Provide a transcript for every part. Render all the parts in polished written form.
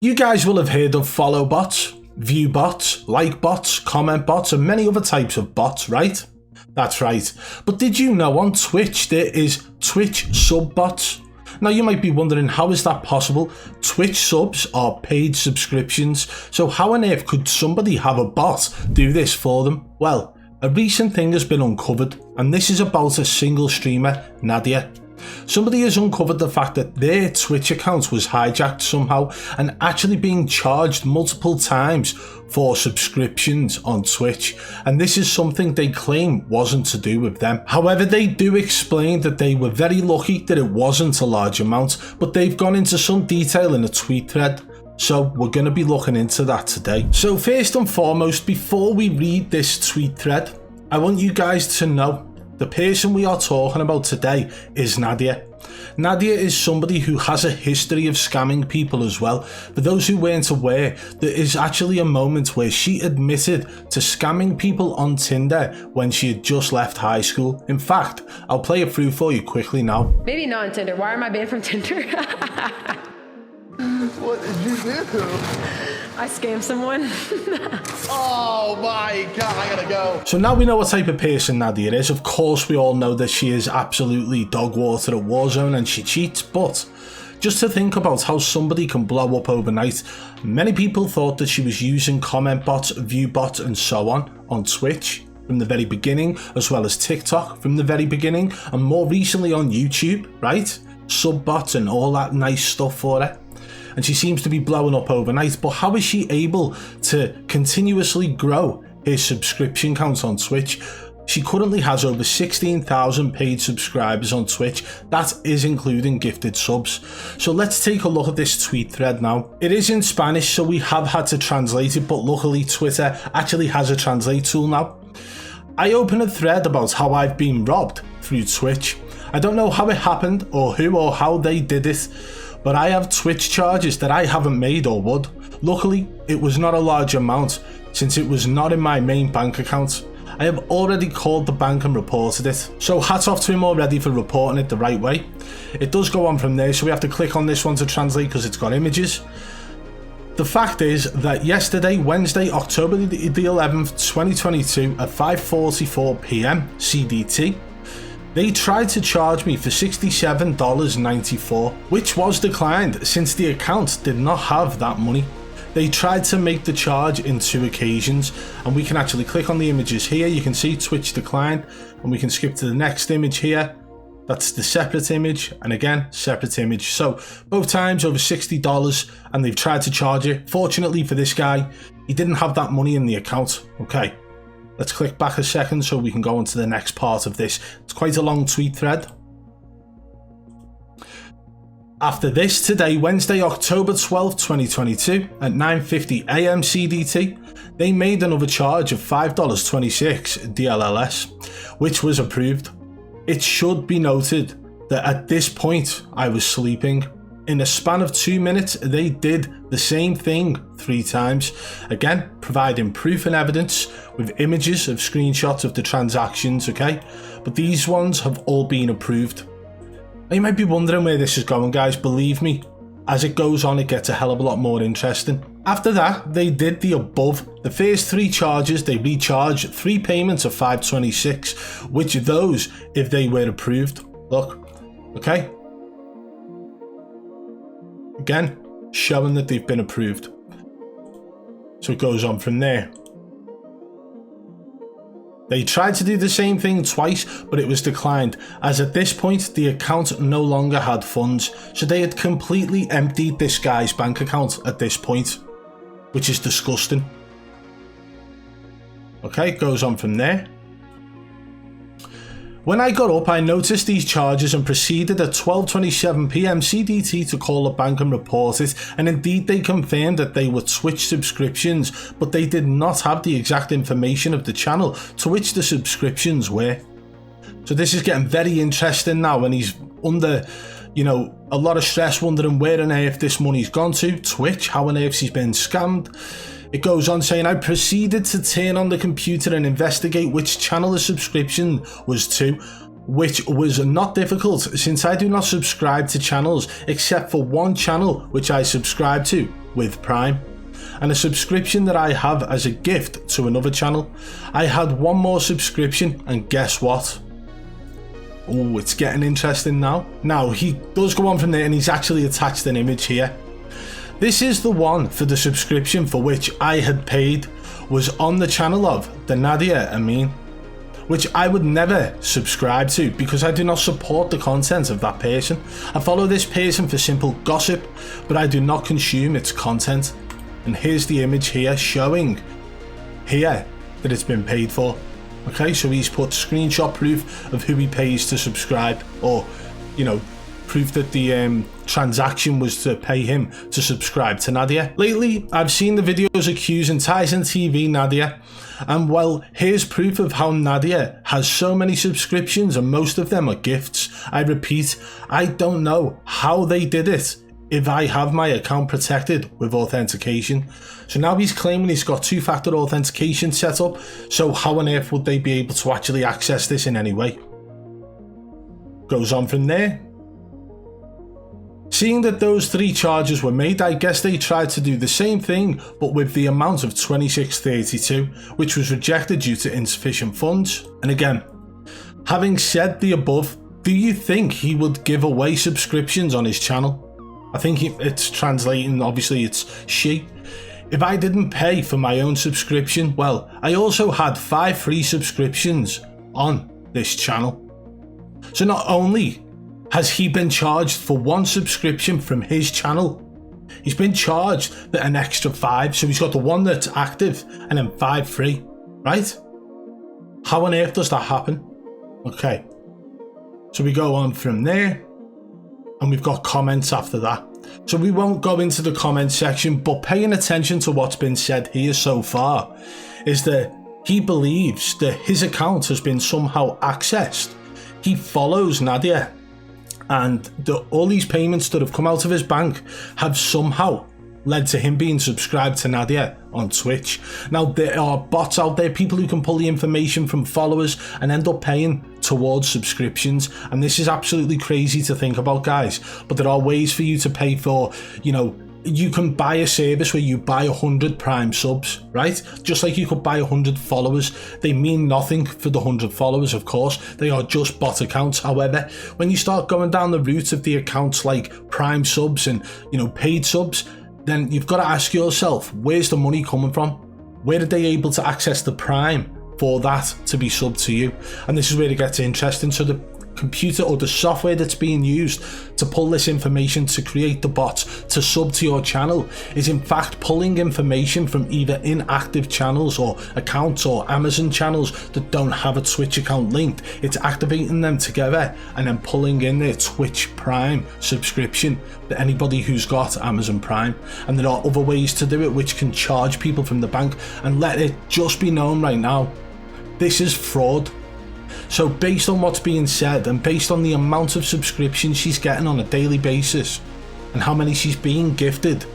You guys will have heard of follow bots, view bots, like bots, comment bots, and many other types of bots, right? That's right. But did you know on Twitch there is Twitch sub bots? Now you might be wondering, how is that possible? Twitch subs are paid subscriptions, so how on earth could somebody have a bot do this for them? Well, a recent thing has been uncovered, and this is about a single streamer, Nadia. Somebody has uncovered the fact that their Twitch account was hijacked somehow and actually being charged multiple times for subscriptions on Twitch, and this is something they claim wasn't to do with them. However, they do explain that they were very lucky that it wasn't a large amount, but they've gone into some detail in a tweet thread. So we're going to be looking into that today. So first and foremost, before we read this tweet thread, I want you guys to know the person we are talking about today is Nadia. Nadia is somebody who has a history of scamming people as well. For those who weren't aware, there is actually a moment where she admitted to scamming people on Tinder when she had just left high school. In fact, I'll play it through for you quickly now. Maybe not on Tinder. Why am I banned from Tinder? What did you do? I scammed someone. Oh my god, I gotta go. So now we know what type of person Nadia is. Of course, we all know that she is absolutely dog water at Warzone and she cheats, but just to think about how somebody can blow up overnight, many people thought that she was using comment bots, view bots and so on Twitch from the very beginning, as well as TikTok from the very beginning, and more recently on YouTube, right? Sub bots and all that nice stuff for her. And she seems to be blowing up overnight, but how is she able to continuously grow her subscription count on Twitch? She currently has over 16,000 paid subscribers on Twitch. That is including gifted subs. So let's take a look at this tweet thread now. It is in Spanish, so we have had to translate it, but luckily Twitter actually has a translate tool now. I open a thread about how I've been robbed through Twitch. I don't know how it happened or who or how they did it, but I have Twitch charges that I haven't made or would. Luckily, it was not a large amount since it was not in my main bank account. I have already called the bank and reported it. So hats off to him already for reporting it the right way. It does go on from there, so we have to click on this one to translate because it's got images. The fact is that yesterday, Wednesday, October the 11th, 2022 at 5:44 PM CDT, they tried to charge me for $67.94, which was declined since the account did not have that money. They tried to make the charge in 2 occasions, and we can actually click on the images here. You can see Twitch declined, and we can skip to the next image here. That's the separate image, and again, separate image. So both times over $60, and they've tried to charge it. Fortunately for this guy, he didn't have that money in the account. Okay. Let's click back a second so we can go on to the next part of this. It's quite a long tweet thread. After this, today, Wednesday, October 12th, 2022, at 9:50 AM CDT, they made another charge of $5.26 DLLS, which was approved. It should be noted that at this point, I was sleeping. In a span of 2 minutes, they did the same thing 3 times. Again, providing proof and evidence with images of screenshots of the transactions, okay? But these ones have all been approved. Now, you might be wondering where this is going, guys. Believe me, as it goes on, it gets a hell of a lot more interesting. After that, they did the above. The first 3 charges, they recharged 3 payments of $5.26, which those, if they were approved, look, okay? Again, showing that they've been approved. So it goes on from there. They tried to do the same thing twice, but it was declined, as at this point the account no longer had funds, so they had completely emptied this guy's bank account at this point, which is disgusting. Okay, it goes on from there. When I got up, I noticed these charges and proceeded at 12:27 PM CDT to call the bank and report it, and indeed they confirmed that they were Twitch subscriptions, but they did not have the exact information of the channel to which the subscriptions were. So this is getting very interesting now, and he's under, you know, a lot of stress, wondering where on earth this money's gone to. Twitch, how on earth he's been scammed. It goes on saying, I proceeded to turn on the computer and investigate which channel the subscription was to. which was not difficult since I do not subscribe to channels except for one channel which I subscribe to with Prime, and a subscription that I have as a gift to another channel. I had one more subscription, and guess what? Oh, it's getting interesting now. Now, he does go on from there, and he's actually attached an image here. This is the one for the subscription for which I had paid, was on the channel of the Nadia'S, which I would never subscribe to because I do not support the content of that person. I follow this person for simple gossip, but I do not consume its content. And here's the image here showing here that it's been paid for. Okay, so he's put screenshot proof of who he pays to subscribe, or, you know, proof that the transaction was to pay him to subscribe to Nadia. Lately, I've seen the videos accusing Tyson TV Nadia, and well, here's proof of how Nadia has so many subscriptions and most of them are gifts. I repeat, I don't know how they did it if I have my account protected with authentication. So now he's claiming he's got two-factor authentication set up, so how on earth would they be able to actually access this in any way? Goes on from there. Seeing that those 3 charges were made, I guess they tried to do the same thing but with the amount of 2632, which was rejected due to insufficient funds. And again, having said the above, do you think he would give away subscriptions on his channel? I think it's translating, obviously it's she. If I didn't pay for my own subscription, well, I also had 5 free subscriptions on this channel. So not only has he been charged for 1 subscription from his channel, he's been charged an extra 5, so he's got the one that's active and then 5 free, right? How on earth does that happen? Okay, so we go on from there, and we've got comments after that. So we won't go into the comment section, but paying attention to what's been said here so far is that he believes that his account has been somehow accessed. He follows Nadia, and all these payments that have come out of his bank have somehow led to him being subscribed to Nadia on Twitch. Now, there are bots out there, people who can pull the information from followers and end up paying towards subscriptions, and this is absolutely crazy to think about, guys. But there are ways for you to pay for, you know, you can buy a service where you buy 100 Prime subs, right? Just like you could buy 100 followers. They mean nothing for the 100 followers, of course. They are just bot accounts. However, when you start going down the route of the accounts like Prime subs and, you know, paid subs, then you've got to ask yourself, where's the money coming from? Where are they able to access the Prime for that to be subbed to you? And this is where it gets interesting. So the computer or the software that's being used to pull this information to create the bots to sub to your channel is in fact pulling information from either inactive channels or accounts or Amazon channels that don't have a Twitch account linked. It's activating them together and then pulling in their Twitch Prime subscription to anybody who's got Amazon Prime. And there are other ways to do it which can charge people from the bank. And let it just be known right now, this is fraud. So based on what's being said and based on the amount of subscriptions she's getting on a daily basis and how many she's being gifted,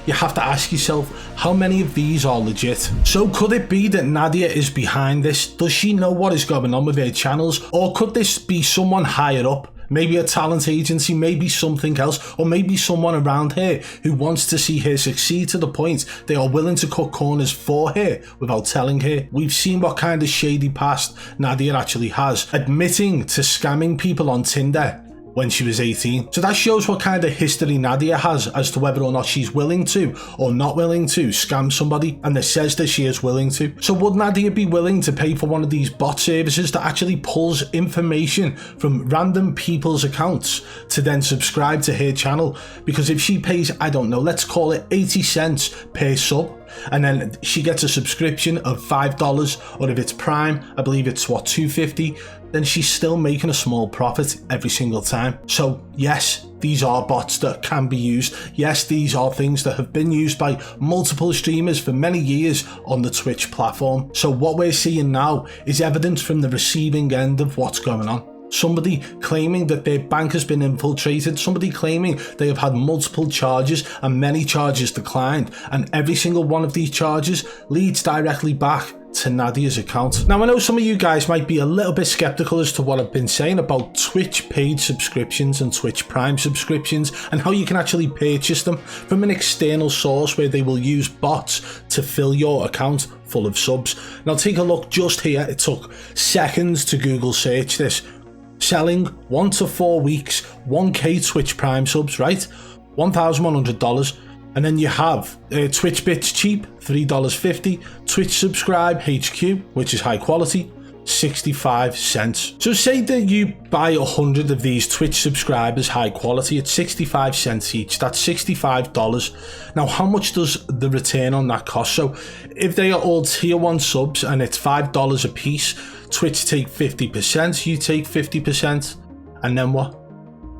you have to ask yourself, how many of these are legit? So could it be that Nadia is behind this? Does she know what is going on with her channels? Or could this be someone higher up? Maybe a talent agency, maybe something else, or maybe someone around her who wants to see her succeed to the point they are willing to cut corners for her without telling her. We've seen what kind of shady past Nadia actually has, admitting to scamming people on Tinder when she was 18. So that shows what kind of history Nadia has as to whether or not she's willing to or not willing to scam somebody, and it says that she is willing to. So would Nadia be willing to pay for one of these bot services that actually pulls information from random people's accounts to then subscribe to her channel? Because if she pays, I don't know, let's call it 80 cents per sub, and then she gets a subscription of $5, or if it's Prime, I believe it's what, $2.50, then she's still making a small profit every single time. So yes, these are bots that can be used. Yes, these are things that have been used by multiple streamers for many years on the Twitch platform. So what we're seeing now is evidence from the receiving end of what's going on. Somebody claiming that their bank has been infiltrated, somebody claiming they have had multiple charges and many charges declined, and every single one of these charges leads directly back to Nadia'S account. Now I know some of you guys might be a little bit skeptical as to what I've been saying about Twitch paid subscriptions and Twitch Prime subscriptions and how you can actually purchase them from an external source where they will use bots to fill your account full of subs. Now take a look just here. It took seconds to Google search this. Selling 1 to 4 weeks, 1k Twitch Prime subs, right? $1,100. And then you have Twitch Bits cheap, $3.50. Twitch Subscribe HQ, which is high quality, 65 cents. So say that you buy 100 of these Twitch subscribers high quality at 65 cents each. That's $65. Now how much does the return on that cost? So if they are all tier 1 subs and it's $5 a piece, Twitch take 50%, you take 50%, and then what?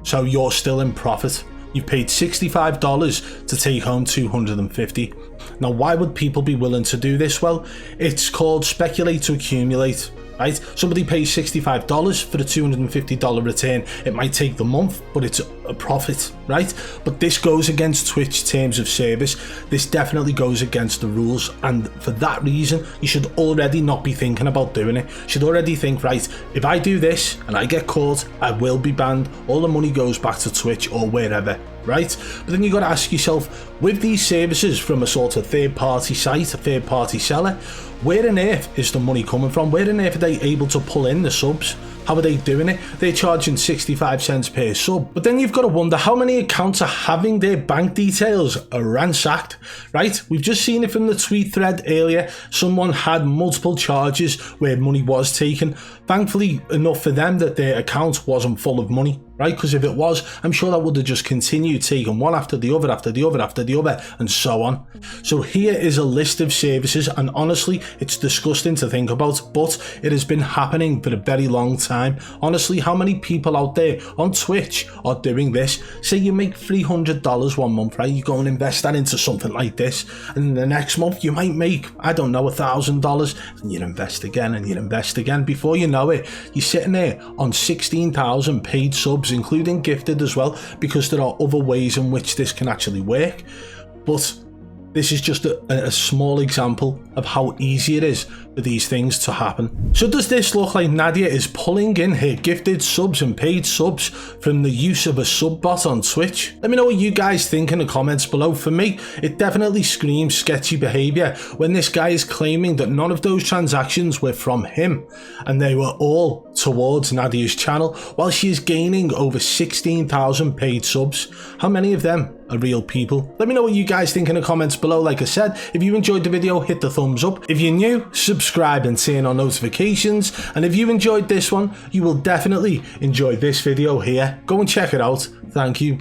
So you're still in profit. You've paid $65 to take home $250. Now, why would people be willing to do this? Well, it's called speculate to accumulate, right? Somebody pays $65 for a $250 return. It might take the month, but it's a profit, right? But this goes against Twitch terms of service. This definitely goes against the rules, and for that reason, you should already not be thinking about doing it. You should already think, right, if I do this and I get caught, I will be banned. All the money goes back to Twitch or wherever, right? But then you got to ask yourself, with these services from a sort of third-party site, a third-party seller, where on earth is the money coming from? Where on earth are they able to pull in the subs? How are they doing it? They're charging 65 cents per sub. But then you've got to wonder how many accounts are having their bank details ransacked, right? We've just seen it from the tweet thread earlier. Someone had multiple charges where money was taken. Thankfully enough for them that their account wasn't full of money, right? Because if it was, I'm sure that would have just continued taking one after the other, after the other, after the other, and so on. So here is a list of services, and honestly, it's disgusting to think about, but it has been happening for a very long time. Honestly, how many people out there on Twitch are doing this? Say you make $300 one month, right? You go and invest that into something like this, and the next month you might make, I don't know, $1,000, and you invest again and you invest again. Before you know it, you're sitting there on 16,000 paid subs, including gifted as well, because there are other ways in which this can actually work. But this is just a small example of how easy it is for these things to happen. So does this look like Nadia is pulling in her gifted subs and paid subs from the use of a sub bot on Twitch? Let me know what you guys think in the comments below. For me, it definitely screams sketchy behavior when this guy is claiming that none of those transactions were from him and they were all towards Nadia'S channel, while she is gaining over 16,000 paid subs. How many of them are real people? Let me know what you guys think in the comments below. Like I said, if you enjoyed the video, hit the thumbs up. If you're new, subscribe and turn on notifications. And if you enjoyed this one, you will definitely enjoy this video here. Go and check it out. Thank you.